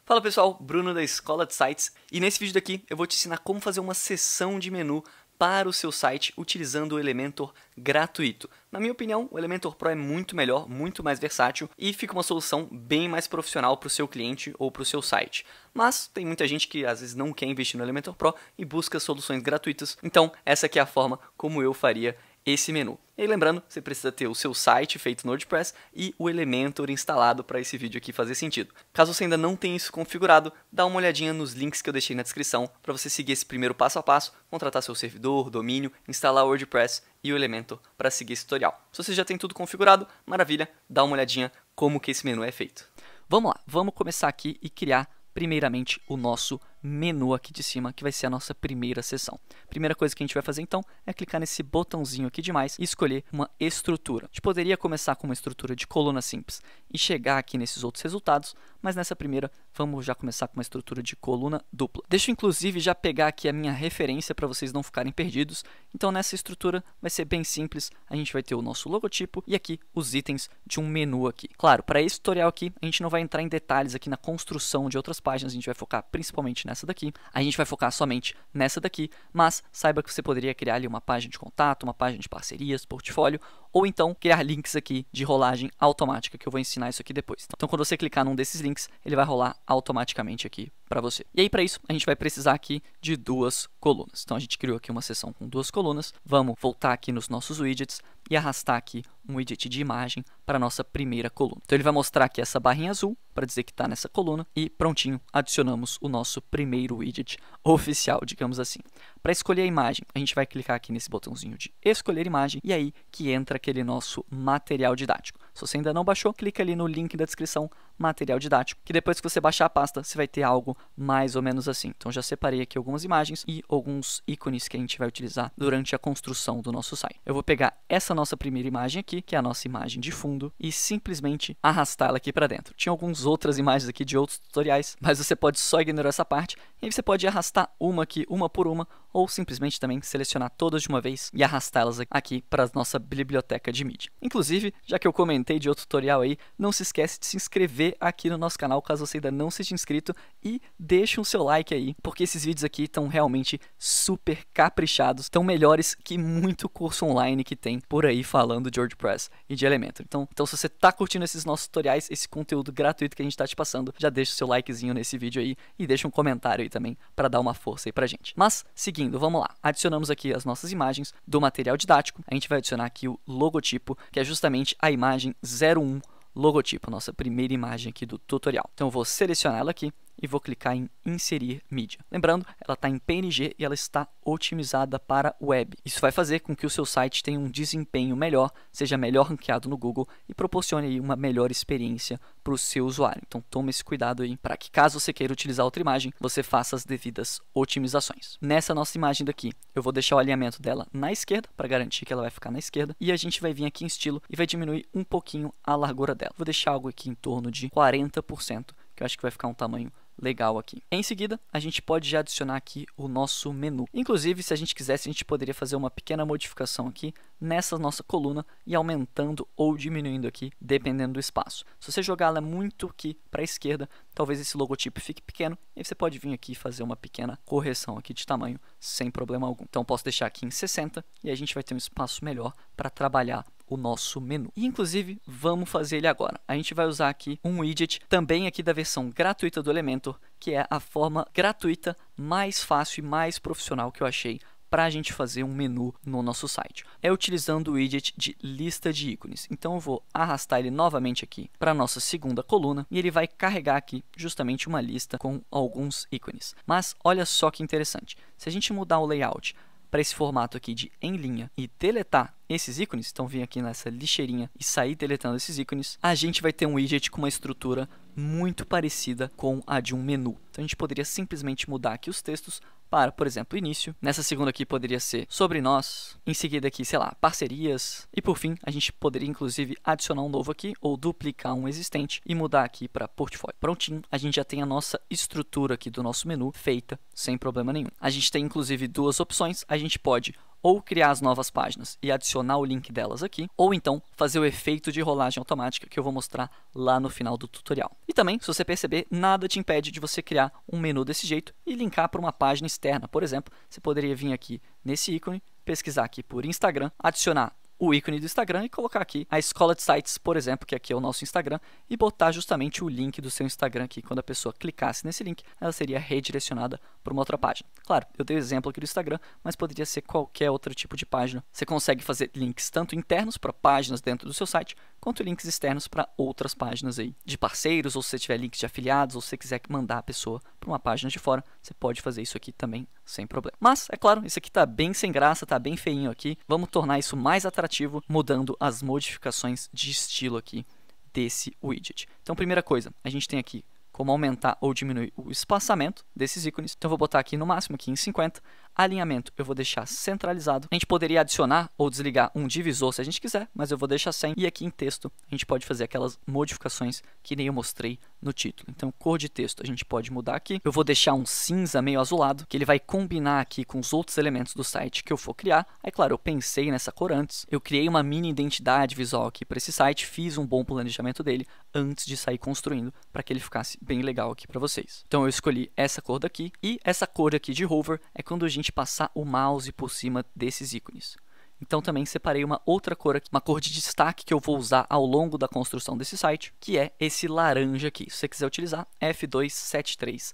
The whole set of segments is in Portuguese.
Fala pessoal, Bruno da Escola de Sites, e nesse vídeo daqui eu vou te ensinar como fazer uma seção de menu para o seu site utilizando o Elementor gratuito. Na minha opinião, o Elementor Pro é muito melhor, muito mais versátil e fica uma solução bem mais profissional para o seu cliente ou para o seu site. Mas tem muita gente que às vezes não quer investir no Elementor Pro e busca soluções gratuitas, então essa aqui é a forma como eu faria esse menu. E aí, lembrando, você precisa ter o seu site feito no WordPress e o Elementor instalado para esse vídeo aqui fazer sentido. Caso você ainda não tenha isso configurado, dá uma olhadinha nos links que eu deixei na descrição para você seguir esse primeiro passo a passo, contratar seu servidor, domínio, instalar o WordPress e o Elementor para seguir esse tutorial. Se você já tem tudo configurado, maravilha, dá uma olhadinha como que esse menu é feito. Vamos lá, vamos começar aqui e criar primeiramente o nosso menu aqui de cima, que vai ser a nossa primeira seção. Primeira coisa que a gente vai fazer então é clicar nesse botãozinho aqui de mais e escolher uma estrutura. A gente poderia começar com uma estrutura de coluna simples e chegar aqui nesses outros resultados, mas nessa primeira vamos já começar com uma estrutura de coluna dupla. Deixa eu inclusive já pegar aqui a minha referência para vocês não ficarem perdidos. Então nessa estrutura vai ser bem simples, a gente vai ter o nosso logotipo e aqui os itens de um menu aqui. Claro, para esse tutorial aqui a gente não vai entrar em detalhes aqui na construção de outras páginas, a gente vai focar principalmente nessa daqui, a gente vai focar somente nessa daqui, mas saiba que você poderia criar ali uma página de contato, uma página de parcerias, portfólio, ou então criar links aqui de rolagem automática, que eu vou ensinar isso aqui depois. Então quando você clicar num desses links, ele vai rolar automaticamente aqui para você. E aí para isso a gente vai precisar aqui de duas colunas. Então a gente criou aqui uma seção com duas colunas, vamos voltar aqui nos nossos widgets e arrastar aqui um widget de imagem para a nossa primeira coluna. Então ele vai mostrar aqui essa barrinha azul para dizer que está nessa coluna e prontinho, adicionamos o nosso primeiro widget oficial, digamos assim. Para escolher a imagem, a gente vai clicar aqui nesse botãozinho de escolher imagem e aí que entra aquele nosso material didático. Se você ainda não baixou, clica ali no link da descrição, material didático, que depois que você baixar a pasta, você vai ter algo mais ou menos assim. Então já separei aqui algumas imagens e alguns ícones que a gente vai utilizar durante a construção do nosso site. Eu vou pegar essa nossa primeira imagem aqui, que é a nossa imagem de fundo, e simplesmente arrastá-la aqui para dentro. Tinha algumas outras imagens aqui de outros tutoriais, mas você pode só ignorar essa parte, e aí você pode arrastar uma aqui, uma por uma, ou simplesmente também selecionar todas de uma vez e arrastá-las aqui para a nossa biblioteca de mídia. Inclusive, já que eu comentei de outro tutorial aí, não se esquece de se inscrever aqui no nosso canal, caso você ainda não seja inscrito, e deixe um seu like aí, porque esses vídeos aqui estão realmente super caprichados, estão melhores que muito curso online que tem por aí falando de WordPress e de Elementor. Então se você está curtindo esses nossos tutoriais, esse conteúdo gratuito que a gente está te passando, já deixa o seu likezinho nesse vídeo aí e deixa um comentário aí também para dar uma força aí pra gente. Mas, seguindo, vamos lá. Adicionamos aqui as nossas imagens do material didático, a gente vai adicionar aqui o logotipo, que é justamente a imagem 01 logotipo, nossa primeira imagem aqui do tutorial. Então eu vou selecionar ela aqui e vou clicar em inserir mídia. Lembrando, ela está em PNG e ela está otimizada para web. Isso vai fazer com que o seu site tenha um desempenho melhor, seja melhor ranqueado no Google e proporcione aí uma melhor experiência para o seu usuário. Então tome esse cuidado aí para que, caso você queira utilizar outra imagem, você faça as devidas otimizações. Nessa nossa imagem daqui, eu vou deixar o alinhamento dela na esquerda para garantir que ela vai ficar na esquerda e a gente vai vir aqui em estilo e vai diminuir um pouquinho a largura dela. Vou deixar algo aqui em torno de 40%, que eu acho que vai ficar um tamanho legal aqui. Em seguida, a gente pode já adicionar aqui o nosso menu. Inclusive, se a gente quisesse, a gente poderia fazer uma pequena modificação aqui nessa nossa coluna e aumentando ou diminuindo aqui, dependendo do espaço. Se você jogar ela muito aqui para a esquerda, talvez esse logotipo fique pequeno e você pode vir aqui e fazer uma pequena correção aqui de tamanho sem problema algum. Então, posso deixar aqui em 60 e a gente vai ter um espaço melhor para trabalhar o nosso menu. E inclusive, vamos fazer ele agora. A gente vai usar aqui um widget também aqui da versão gratuita do Elementor, que é a forma gratuita mais fácil e mais profissional que eu achei para a gente fazer um menu no nosso site. É utilizando o widget de lista de ícones. Então eu vou arrastar ele novamente aqui para a nossa segunda coluna e ele vai carregar aqui justamente uma lista com alguns ícones. Mas olha só que interessante. Se a gente mudar o layout para esse formato aqui de em linha e deletar esses ícones, então vir aqui nessa lixeirinha e sair deletando esses ícones, a gente vai ter um widget com uma estrutura muito parecida com a de um menu. Então a gente poderia simplesmente mudar aqui os textos para, por exemplo, início. Nessa segunda aqui poderia ser sobre nós, em seguida aqui, sei lá, parcerias, e por fim a gente poderia inclusive adicionar um novo aqui ou duplicar um existente e mudar aqui para portfólio. Prontinho, a gente já tem a nossa estrutura aqui do nosso menu feita sem problema nenhum. A gente tem inclusive duas opções, a gente pode ou criar as novas páginas e adicionar o link delas aqui, ou então fazer o efeito de rolagem automática que eu vou mostrar lá no final do tutorial. E também, se você perceber, nada te impede de você criar um menu desse jeito e linkar para uma página externa. Por exemplo, você poderia vir aqui nesse ícone, pesquisar aqui por Instagram, adicionar o ícone do Instagram e colocar aqui a Escola de Sites, por exemplo, que aqui é o nosso Instagram, e botar justamente o link do seu Instagram aqui. Quando a pessoa clicasse nesse link, ela seria redirecionada para uma outra página. Claro, eu dei o exemplo aqui do Instagram, mas poderia ser qualquer outro tipo de página. Você consegue fazer links tanto internos para páginas dentro do seu site, quanto links externos para outras páginas aí de parceiros, ou se você tiver links de afiliados, ou se você quiser mandar a pessoa para uma página de fora, você pode fazer isso aqui também sem problema. Mas, é claro, isso aqui tá bem sem graça, tá bem feinho aqui. Vamos tornar isso mais atrativo, mudando as modificações de estilo aqui desse widget. Então, primeira coisa, a gente tem aqui como aumentar ou diminuir o espaçamento desses ícones. Então, eu vou botar aqui no máximo, aqui em 50. Alinhamento eu vou deixar centralizado. A gente poderia adicionar ou desligar um divisor se a gente quiser, mas eu vou deixar sem. E aqui em texto a gente pode fazer aquelas modificações que nem eu mostrei no título. Então, cor de texto a gente pode mudar aqui. Eu vou deixar um cinza meio azulado, que ele vai combinar aqui com os outros elementos do site que eu for criar. Aí, claro, eu pensei nessa cor antes. Eu criei uma mini identidade visual aqui para esse site, fiz um bom planejamento dele antes de sair construindo para que ele ficasse bem legal aqui para vocês. Então, eu escolhi essa cor daqui e essa cor aqui de hover é quando a gente passar o mouse por cima desses ícones. Então também separei uma outra cor aqui, uma cor de destaque que eu vou usar ao longo da construção desse site, que é esse laranja aqui. Se você quiser utilizar, F27300.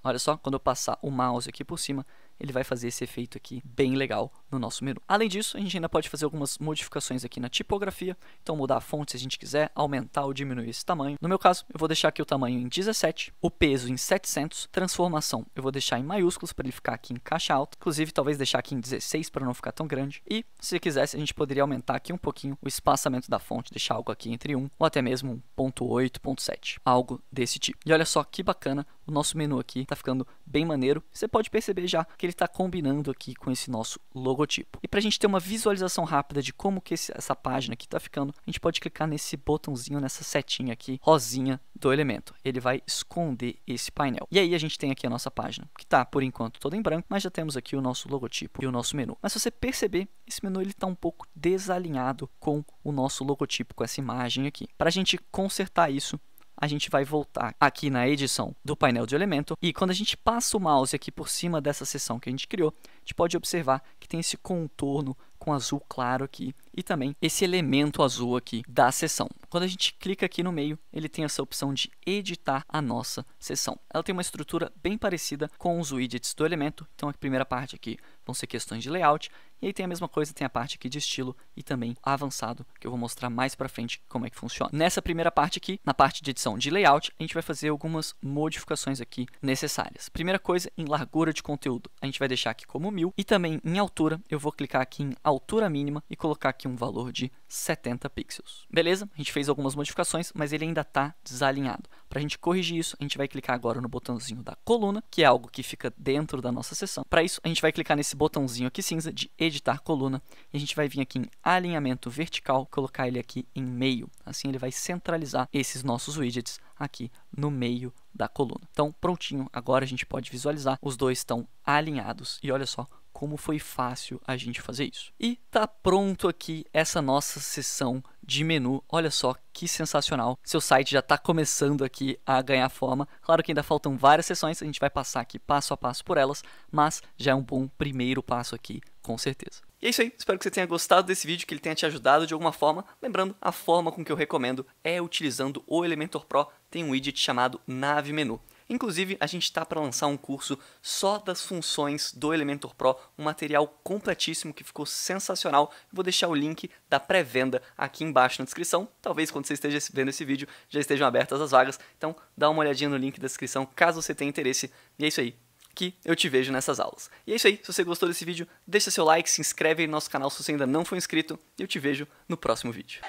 Olha só, quando eu passar o mouse aqui por cima, ele vai fazer esse efeito aqui bem legal no nosso menu. Além disso, a gente ainda pode fazer algumas modificações aqui na tipografia. Então, mudar a fonte se a gente quiser, aumentar ou diminuir esse tamanho. No meu caso, eu vou deixar aqui o tamanho em 17, o peso em 700, transformação eu vou deixar em maiúsculos para ele ficar aqui em caixa alta. Inclusive, talvez deixar aqui em 16 para não ficar tão grande. E, se quisesse, a gente poderia aumentar aqui um pouquinho o espaçamento da fonte, deixar algo aqui entre 1 ou até mesmo 1.8, 1.7, algo desse tipo. E olha só que bacana, o nosso menu aqui está ficando bem maneiro. Você pode perceber já que ele está combinando aqui com esse nosso logotipo. E para a gente ter uma visualização rápida de como que essa página aqui está ficando, a gente pode clicar nesse botãozinho, nessa setinha aqui, rosinha do elemento. Ele vai esconder esse painel. E aí a gente tem aqui a nossa página, que está, por enquanto, toda em branco, mas já temos aqui o nosso logotipo e o nosso menu. Mas se você perceber, esse menu está um pouco desalinhado com o nosso logotipo, com essa imagem aqui. Para a gente consertar isso, a gente vai voltar aqui na edição do painel de elemento e quando a gente passa o mouse aqui por cima dessa seção que a gente criou, a gente pode observar que tem esse contorno com azul claro aqui e também esse elemento azul aqui da seção. Quando a gente clica aqui no meio, ele tem essa opção de editar a nossa seção. Ela tem uma estrutura bem parecida com os widgets do elemento, então a primeira parte aqui vão ser questões de layout, e aí tem a mesma coisa, tem a parte aqui de estilo e também avançado, que eu vou mostrar mais pra frente como é que funciona. Nessa primeira parte aqui, na parte de edição de layout, a gente vai fazer algumas modificações aqui necessárias. Primeira coisa, em largura de conteúdo, a gente vai deixar aqui como 1000 e também em altura, eu vou clicar aqui em altura mínima e colocar aqui um valor de 70 pixels. Beleza? A gente fez algumas modificações, mas ele ainda está desalinhado. Para a gente corrigir isso, a gente vai clicar agora no botãozinho da coluna, que é algo que fica dentro da nossa seção. Para isso, a gente vai clicar nesse botãozinho aqui cinza de editar coluna e a gente vai vir aqui em alinhamento vertical, colocar ele aqui em meio. Assim ele vai centralizar esses nossos widgets aqui no meio da coluna. Então, prontinho, agora a gente pode visualizar, os dois estão alinhados e olha só como foi fácil a gente fazer isso. E tá pronto aqui essa nossa seção de menu. Olha só que sensacional. Seu site já está começando aqui a ganhar forma. Claro que ainda faltam várias seções, a gente vai passar aqui passo a passo por elas, mas já é um bom primeiro passo aqui, com certeza. E é isso aí, espero que você tenha gostado desse vídeo, que ele tenha te ajudado de alguma forma. Lembrando, a forma com que eu recomendo é utilizando o Elementor Pro, tem um widget chamado Nave Menu. Inclusive, a gente está para lançar um curso só das funções do Elementor Pro, um material completíssimo que ficou sensacional. Vou deixar o link da pré-venda aqui embaixo na descrição. Talvez quando você esteja vendo esse vídeo já estejam abertas as vagas. Então, dá uma olhadinha no link da descrição caso você tenha interesse. E é isso aí, que eu te vejo nessas aulas. E é isso aí, se você gostou desse vídeo, deixa seu like, se inscreve aí no nosso canal se você ainda não for inscrito. E eu te vejo no próximo vídeo.